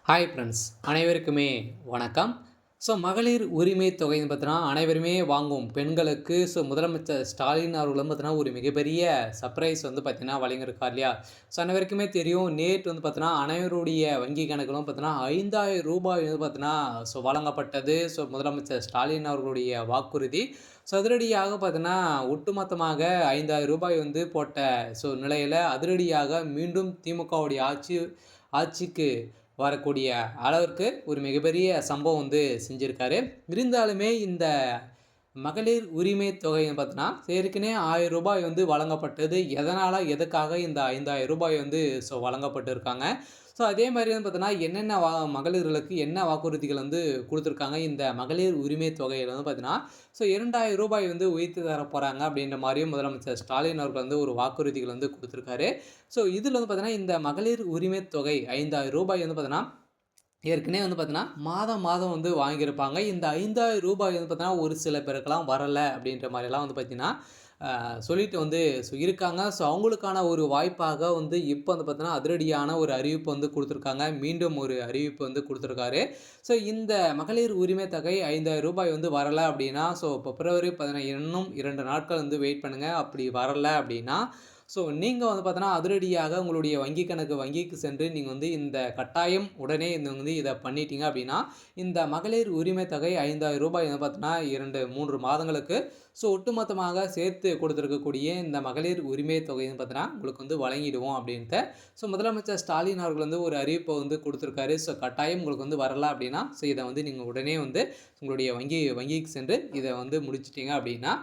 Hi friends, அனைவருக்குமே வணக்கம். மகளிர் உரிமை தொகைன்னு பார்த்தீங்கன்னா, அனைவருமே வாங்கும் பெண்களுக்கு முதலமைச்சர் ஸ்டாலின் அவர்களும் பார்த்தீங்கன்னா, ஒரு மிகப்பெரிய சர்ப்ரைஸ் வந்து பார்த்தீங்கன்னா வழங்கியிருக்கார் இல்லையா? அனைவருக்குமே தெரியும். நேற்று வந்து பார்த்தீங்கன்னா, அனைவருடைய வங்கி கணக்கிலும் பார்த்தீங்கன்னா, ரூ. 5,000 வந்து பார்த்தீங்கன்னா, வழங்கப்பட்டது. முதலமைச்சர் ஸ்டாலின் அவர்களுடைய வாக்குறுதி. அதிரடியாக பார்த்தீங்கன்னா, ஒட்டுமொத்தமாக ரூ. 5,000 வந்து போட்ட நிலையில அதிரடியாக மீண்டும் திமுகவுடைய ஆட்சிக்கு வரக்கூடிய அளவிற்கு ஒரு மிகப்பெரிய சம்பவம் வந்து செஞ்சுருக்காரு. இருந்தாலுமே இந்த மகளிர் உரிமை தொகைன்னு பார்த்தீங்கன்னா, ஏற்கனவே ரூ. 1000 வந்து வழங்கப்பட்டது. எதற்காக இந்த ரூ. 5,000 வந்து வழங்கப்பட்டிருக்காங்க. அதே மாரி வந்து பார்த்தீங்கன்னா, என்னென்ன மகளிர்களுக்கு என்ன வாக்குறுதிகள் வந்து குடுத்துருக்காங்க. இந்த மகளிர் உரிமை தொகையில வந்து பார்த்தீங்கன்னா, ரூ. 2,000 வந்து உயர்த்தி தரப்போறாங்க அப்படின்ற மாரியும் முதலமைச்சர் ஸ்டாலின் அவர்கள் வந்து ஒரு வாக்குறுதிகள் வந்து குடுத்துருக்காரு. இதில வந்து பார்த்தீங்கன்னா, இந்த மகளிர் உரிமை தொகை ரூ. 5,000 வந்து பார்த்தீங்கன்னா, ஏற்கனவே வந்து பார்த்தீங்கன்னா, மாதம் மாதம் வந்து வாங்கியிருப்பாங்க. இந்த ரூ. 5,000 வந்து பார்த்தீங்கன்னா, ஒரு சில பேருக்கெல்லாம் வரல அப்படின்ற மாரிலாம் வந்து பார்த்தீங்கன்னா, சொல்லிட்டு வந்து இருக்காங்க. அவங்களுக்கான ஒரு வாய்ப்பாக வந்து இப்போ வந்து பார்த்தீங்கன்னா, அதிரடியான ஒரு அறிவிப்பு வந்து குடுத்துருக்காங்க. மீண்டும் ஒரு அறிவிப்பு வந்து குடுத்துருக்காரு. இந்த மகளிர் உரிமை தொகை ரூ. 5,000 வந்து வரல அப்படின்னா, பிப்ரவரி 15 இன்னும் 2 நாட்கள் வந்து வெயிட் பண்ணுங்க. அப்படி வரல அப்படின்னா, நீங்க வந்து பார்த்தீங்கன்னா, அதிரடியாக உங்களுடைய வங்கிக்கு சென்று நீங்க வந்து இந்த கட்டாயம் உடனே வந்து இத பண்ணிட்டீங்க அப்படின்னா, இந்த மகளிர் உரிமை தொகை ரூ. 5,000 வந்து பார்த்தீங்கன்னா, 2, 3 மாதங்களுக்கு ஒட்டுமொத்தமாக சேர்த்து கொடுத்திருக்கக்கூடிய இந்த மகளிர் உரிமை தொகைன்னு பார்த்தீங்கன்னா, உங்களுக்கு வந்து வழங்கிடுவோம் அப்படின்ட்டு. முதலமைச்சர் ஸ்டாலின் அவர்கள் வந்து ஒரு அறிவிப்பை வந்து குடுத்துருக்காரு. கட்டாயம் உங்களுக்கு வந்து வரல அப்படின்னா, இத வந்து நீங்க உடனே வந்து உங்களுடைய வங்கிக்கு சென்று இத வந்து முடிச்சுட்டீங்க அப்படின்னா,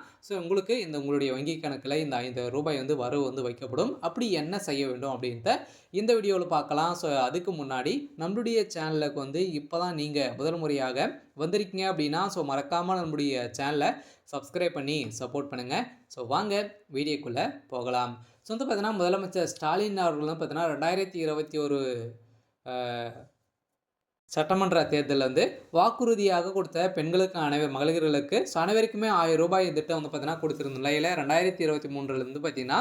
உங்களுக்கு உங்களுடைய வங்கி கணக்குல இந்த ரூ. 5,000 வந்து வரவு வந்து வைக்கப்படும். அப்படி என்ன செய்ய வேண்டும் அப்படின்ட்டு இந்த வீடியோல பார்க்கலாம். அதுக்கு முன்னாடி நம்மளுடைய சேனலுக்கு வந்து இப்பதான் நீங்க முதல் முறையாக வந்திருக்கீங்க அப்படின்னா, மறக்காம நம்முடைய சேனல சப்ஸ்கிரைப் பண்ணி சப்போர்ட் பண்ணுங்க. வாங்க வீடியோக்குள்ள போகலாம். வந்து பார்த்தீங்கன்னா, முதலமைச்சர் ஸ்டாலின் அவர்களும் பார்த்தீங்கன்னா 2021 அ சட்டமன்ற தேர்தல்ல வந்து வாக்குறுதியாக கொடுத்த பெண்களுக்கு மகளிர்களுக்கு அனைவருக்குமே ரூ. 1000 திட்டம் வந்து பார்த்தீங்கன்னா குடுத்திருந்த நிலையில 2023லேருந்து பார்த்தீங்கன்னா,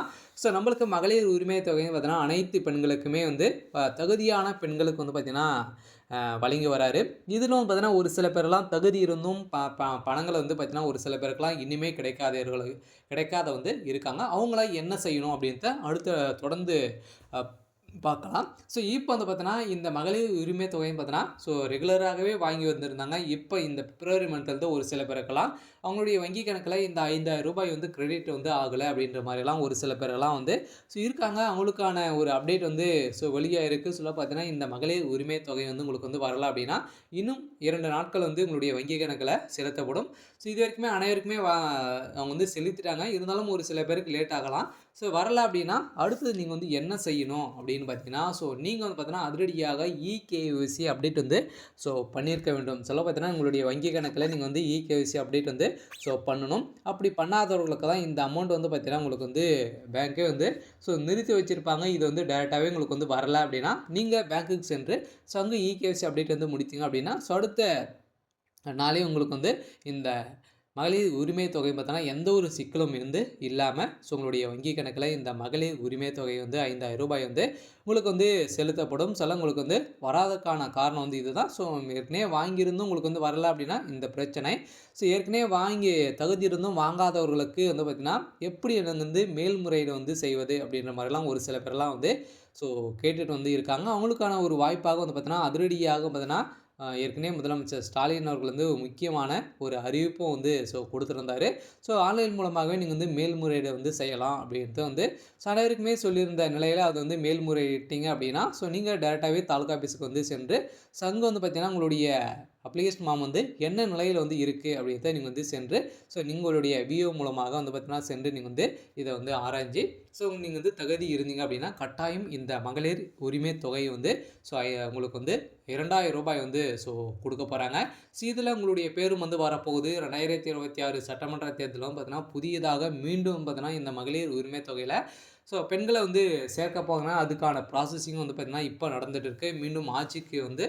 நம்மளுக்கு மகளிர் உரிமை தொகைன்னு பார்த்தீங்கன்னா, அனைத்து பெண்களுக்குமே வந்து தகுதியான பெண்களுக்கு வந்து பார்த்தீங்கன்னா, வழங்கி வராரு. இதிலும் பார்த்தீங்கன்னா, ஒரு சில பேரெல்லாம் தகுதி இருந்தும் பணங்கள் வந்து பார்த்தீங்கன்னா, ஒரு சில பேருக்குலாம் இன்னுமே கிடைக்காத வந்து இருக்காங்க. அவங்களாம் என்ன செய்யணும் அப்படின்ட்டு தொடர்ந்து அ பார்க்கலாம். இப்போ வந்து பார்த்தீங்கன்னா, இந்த மகளிர் உரிமை தொகைன்னு பார்த்தீங்கன்னா, ரெகுலராகவே வாங்கி வந்திருந்தாங்க. இப்போ இந்த பிப்ரவரி மந்த்லேருந்து ஒரு சில பேருக்கெல்லாம் அவங்களுடைய வங்கி கணக்கில இந்த ரூ. 5,000 வந்து கிரெடிட் வந்து ஆகல அப்படின்ற மாரிலாம் ஒரு சில பேரெல்லாம் வந்து இருக்காங்க. அவங்களுக்கான ஒரு அப்டேட் வந்து வெளியாயிருக்கு. பார்த்தீங்கன்னா, இந்த மகளிர் உரிமை தொகை வந்து உங்களுக்கு வந்து வரல அப்படின்னா, இன்னும் 2 நாட்கள் வந்து உங்களுடைய வங்கி கணக்கில செலுத்தப்படும். இதுவரைக்குமே அனைவருக்குமே அவங்க வந்து செலுத்திட்டாங்க. இருந்தாலும் ஒரு சில பேருக்கு லேட் ஆகலாம். வரல அப்படின்னா, அடுத்தது நீங்க வந்து என்ன செய்யணும் அப்படின்னு பார்த்தீங்கன்னா, நீங்க வந்து பார்த்தீங்கன்னா, அதிரடியாக இகேஒய்சி அப்டேட் வந்து பண்ணியிருக்க வேண்டும். பார்த்தீங்கன்னா, உங்களுடைய வங்கி கணக்கில நீங்க வந்து இகேஒய்சி அப்டேட் வந்து பண்ணணும். அப்படி பண்ணாதவர்களுக்கு தான் இந்த அமௌண்ட் வந்து பார்த்தீங்கன்னா, உங்களுக்கு வந்து பேங்க்கே வந்து நிறுத்தி வச்சிருப்பாங்க. இது வந்து டைரக்டாவே உங்களுக்கு வந்து வரல அப்படின்னா, நீங்க பேங்க்குக்கு சென்று அங்க இகேஒய்சி அப்டேட் வந்து முடித்தீங்க அப்படின்னா, அடுத்த நாளே உங்களுக்கு வந்து இந்த மகளிர் உரிமை தொகை பார்த்தோன்னா எந்த ஒரு சிக்கலும் வந்து இல்லாமல் உங்களுடைய வங்கி கணக்கில் இந்த மகளிர் உரிமை தொகை வந்து ரூ. 5,000 வந்து உங்களுக்கு வந்து செலுத்தப்படும். உங்களுக்கு வந்து வராததுக்கான காரணம் வந்து இதுதான். ஏற்கனவே வாங்கியிருந்தும் உங்களுக்கு வந்து வரல அப்படின்னா இந்த பிரச்சனை. ஏற்கனவே வாங்கி தகுதி இருந்தும் வாங்காதவர்களுக்கு வந்து பார்த்திங்கன்னா, எப்படி எனக்கு வந்து மேல்முறையீடு வந்து செய்வது அப்படின்ற மாதிரிலாம் ஒரு சில பேர்லாம் வந்து கேட்டுட்டு வந்து இருக்காங்க. அவங்களுக்கான ஒரு வாய்ப்பாக வந்து பார்த்தீங்கன்னா, அதிரடியாக பார்த்தீங்கன்னா, ஏற்கனவே முதலமைச்சர் ஸ்டாலின் அவர்கள் வந்து முக்கியமான ஒரு அறிவிப்பும் வந்து கொடுத்துருந்தாரு. ஆன்லைன் மூலமாகவே நீங்கள் வந்து மேல்முறையீடு வந்து செய்யலாம் அப்படின்ட்டு வந்து அனைவருக்குமே சொல்லியிருந்த நிலையில் அது வந்து மேல்முறையிட்டீங்க அப்படின்னா, நீங்கள் டேரெக்டாகவே தாலுகா ஆஃபீஸுக்கு வந்து சென்று அங்கே வந்து பார்த்தீங்கன்னா, உங்களுடைய அப்ளிகேஷன் ஃபார்ம் வந்து என்ன நிலையில் வந்து இருக்குது அப்படின்றத நீங்கள் வந்து சென்று உங்களுடைய விஓ மூலமாக வந்து பார்த்தீங்கன்னா சென்று நீங்கள் வந்து இதை வந்து ஆராய்ஞ்சு நீங்கள் வந்து தகுதி இருந்தீங்க அப்படின்னா கட்டாயம் இந்த மகளிர் உரிமை தொகை வந்து உங்களுக்கு வந்து ரூ. 2,000 வந்து கொடுக்க போகிறாங்க. இதில் உங்களுடைய பேரும் வந்து வரப்போகுது. 2026 சட்டமன்ற தேர்தலும் பார்த்தீங்கன்னா புதியதாக மீண்டும் பார்த்தீங்கன்னா இந்த மகளிர் உரிமை தொகையில் பெண்களை வந்து சேர்க்க போகிறாங்கன்னா அதுக்கான ப்ராசஸிங் வந்து பார்த்தீங்கன்னா இப்போ நடந்துகிட்டு இருக்குது. மீண்டும் ஆட்சிக்கு வந்து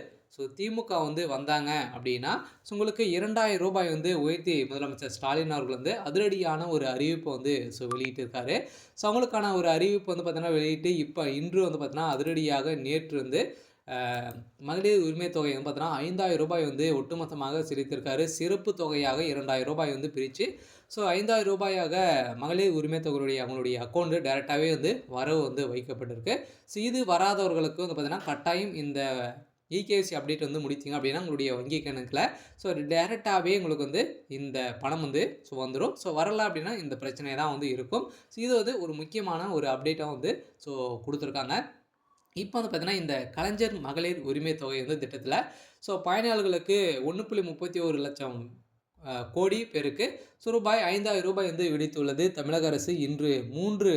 திமுக வந்து வந்தாங்க அப்படின்னா உங்களுக்கு ரூ. 2,000 வந்து உயர்த்தி முதலமைச்சர் ஸ்டாலின் அவர்கள் வந்து அதிரடியான ஒரு அறிவிப்பை வந்து வெளியிட்டிருக்காரு. அவங்களுக்கான ஒரு அறிவிப்பு வந்து பார்த்தீங்கன்னா வெளியிட்டு இன்று வந்து பார்த்தீங்கன்னா அதிரடியாக நேற்று வந்து மகளிர் உரிமை தொகை வந்து பார்த்தீங்கன்னா ரூ. 5,000 வந்து ஒட்டுமொத்தமாக செலுத்தியிருக்காரு. சிறப்பு தொகையாக ரூ. 2,000 வந்து பிரித்து ஸோ ரூ. 5,000 மகளிர் உரிமை தொகையுடைய அவங்களுடைய அக்கௌண்ட்டு டைரெக்டாகவே வந்து வரவு வந்து வைக்கப்பட்டிருக்கு. ஸோ இது வராதவர்களுக்கு வந்து பார்த்தீங்கன்னா கட்டாயம் இந்த இகேசி அப்டேட் வந்து முடித்தீங்க அப்படின்னா உங்களுடைய வங்கி கணக்கில் ஸோ டேரெக்டாகவே உங்களுக்கு வந்து இந்த பணம் வந்து ஸோ வந்துடும். ஸோ வரல அப்படின்னா இந்த பிரச்சனை தான் வந்து இருக்கும். ஸோ இது வந்து ஒரு முக்கியமான ஒரு அப்டேட்டாக வந்து ஸோ கொடுத்துருக்காங்க. இப்போ வந்து பார்த்தீங்கன்னா இந்த கலைஞர் மகளிர் உரிமை தொகை வந்து திட்டத்தில் ஸோ பயனாளிகளுக்கு 1.31 லட்சம் கோடி பேருக்கு ஸோ ரூபாய் 5,000 வந்து விடுத்துள்ளது தமிழக அரசு. இன்று 3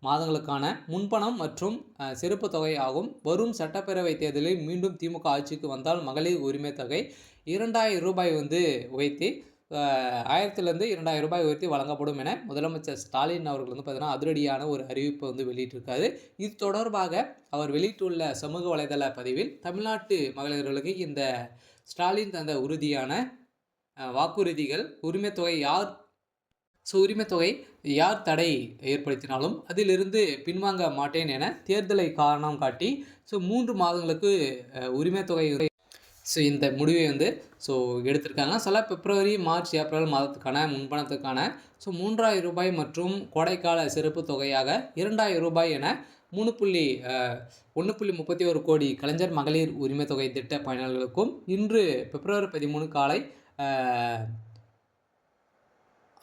மாதங்களுக்கான முன்பணம் மற்றும் சிறப்பு தொகை ஆகும். வரும் சட்டப்பேரவை தேர்தலில் மீண்டும் திமுக ஆட்சிக்கு வந்தால் மகளிர் உரிமை தொகை ரூபாய் 2,000 வந்து உயர்த்தி 1000லேருந்து ரூபாய் உயர்த்தி வழங்கப்படும் என முதலமைச்சர் ஸ்டாலின் அவர்கள் வந்து பார்த்தீங்கன்னா அதிரடியான ஒரு அறிவிப்பை வந்து வெளியிட்டிருக்காரு. இது தொடர்பாக அவர் வெளியிட்டுள்ள சமூக வலைதள பதிவில் தமிழ்நாட்டு மகளிர்களுக்கு இந்த ஸ்டாலின் தந்த உறுதியான வாக்குறுதிகள் உரிமைத்தொகை யார் தடை ஏற்படுத்தினாலும் அதிலிருந்து பின்வாங்க மாட்டேன் என தேர்தலை காரணம் காட்டி ஸோ 3 மாதங்களுக்கு உரிமைத்தொகை ஸோ இந்த முடிவை வந்து ஸோ எடுத்திருக்காங்க. சில பிப்ரவரி, மார்ச், ஏப்ரல் மாதத்துக்கான முன்பணத்துக்கான ஸோ ரூபாய் 3,000 மற்றும் கோடைக்கால சிறப்பு தொகையாக ரூபாய் 2,000 என 1.31 கோடி கலைஞர் மகளிர் உரிமை தொகை திட்ட பயனாளர்களுக்கும் இன்று பிப்ரவரி 13 காலை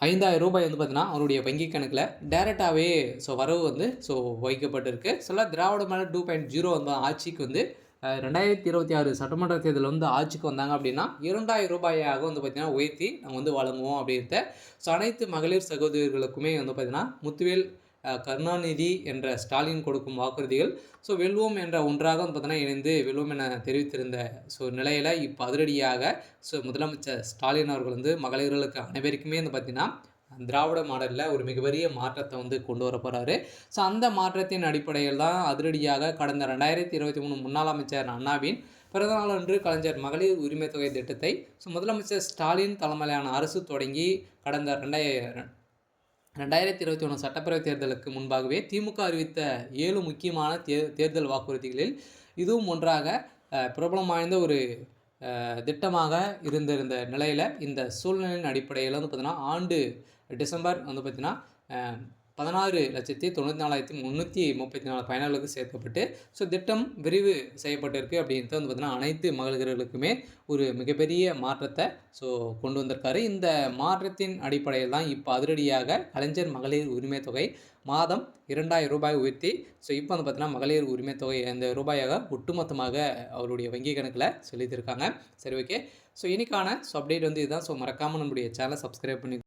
ரூபாய் 5,000 வந்து பார்த்தீங்கன்னா அவருடைய வங்கி கணக்கில் டைரெக்டாகவே ஸோ வரவு வந்து ஸோ வைக்கப்பட்டிருக்கு. சில திராவிட மாடல் 2.0 வந்து ஆட்சிக்கு வந்து 2026 சட்டமன்ற தேர்தலில் வந்து ஆட்சிக்கு வந்தாங்க அப்படின்னா ரூபாயாக வந்து பார்த்திங்கன்னா உயர்த்தி நாங்கள் வந்து வழங்குவோம் அப்படின்ட்டு ஸோ அனைத்து மகளிர் சகோதரிகளுக்குமே வந்து பார்த்திங்கன்னா முத்துவேல் கருணாநிதி என்ற ஸ்டாலின் கொடுக்கும் வாக்குறுதிகள் ஸோ வெல்வோம் என்ற ஒன்றாக வந்து பார்த்தீங்கன்னா இணைந்து வெல்வோம் என தெரிவித்திருந்த ஸோ நிலையில் இப்போ அதிரடியாக ஸோ முதலமைச்சர் ஸ்டாலின் அவர்கள் வந்து மகளிர்களுக்கு அனைவருக்குமே வந்து பார்த்திங்கன்னா திராவிட மாடலில் ஒரு மிகப்பெரிய மாற்றத்தை வந்து கொண்டு வர போகிறாரு. ஸோ அந்த மாற்றத்தின் அடிப்படையில் தான் அதிரடியாக கடந்த 2023 முன்னாள் அமைச்சர் அண்ணாவின் பிறந்தநாள் அன்று கலைஞர் மகளிர் உரிமை தொகை திட்டத்தை ஸோ முதலமைச்சர் ஸ்டாலின் தலைமையிலான அரசு தொடங்கி கடந்த 2021 சட்டப்பேரவை தேர்தலுக்கு முன்பாகவே திமுக அறிவித்த 7 முக்கியமான தேர்தல் வாக்குறுதிகளில் இதுவும் ஒன்றாக பிரபலம் வாய்ந்த ஒரு திட்டமாக இருந்திருந்த நிலையில் இந்த சூழ்நிலையின் அடிப்படையில் வந்து பார்த்திங்கன்னா ஆண்டு டிசம்பர் வந்து பார்த்திங்கன்னா 16,94,334 பயனாளர்களுக்கு சேர்க்கப்பட்டு ஸோ திட்டம் விரிவு செய்யப்பட்டிருக்கு அப்படின்ட்டு வந்து பார்த்திங்கன்னா அனைத்து மகளிர்களுக்குமே ஒரு மிகப்பெரிய மாற்றத்தை ஸோ கொண்டு வந்திருக்காரு. இந்த மாற்றத்தின் அடிப்படையில் தான் இப்போ அதிரடியாக கலைஞர் மகளிர் உரிமை தொகை மாதம் ரூபாய் உயர்த்தி ஸோ இப்போ வந்து பார்த்திங்கன்னா மகளிர் உரிமை தொகை அந்த ரூபாயாக ஒட்டுமொத்தமாக அவருடைய வங்கி கணக்கில் செலுத்தியிருக்காங்க. சரி, ஓகே. ஸோ இன்றைக்கான ஸோ அப்டேட் வந்து இதுதான். ஸோ மறக்காமல் நம்முடைய சேனலை சப்ஸ்கிரைப் பண்ணி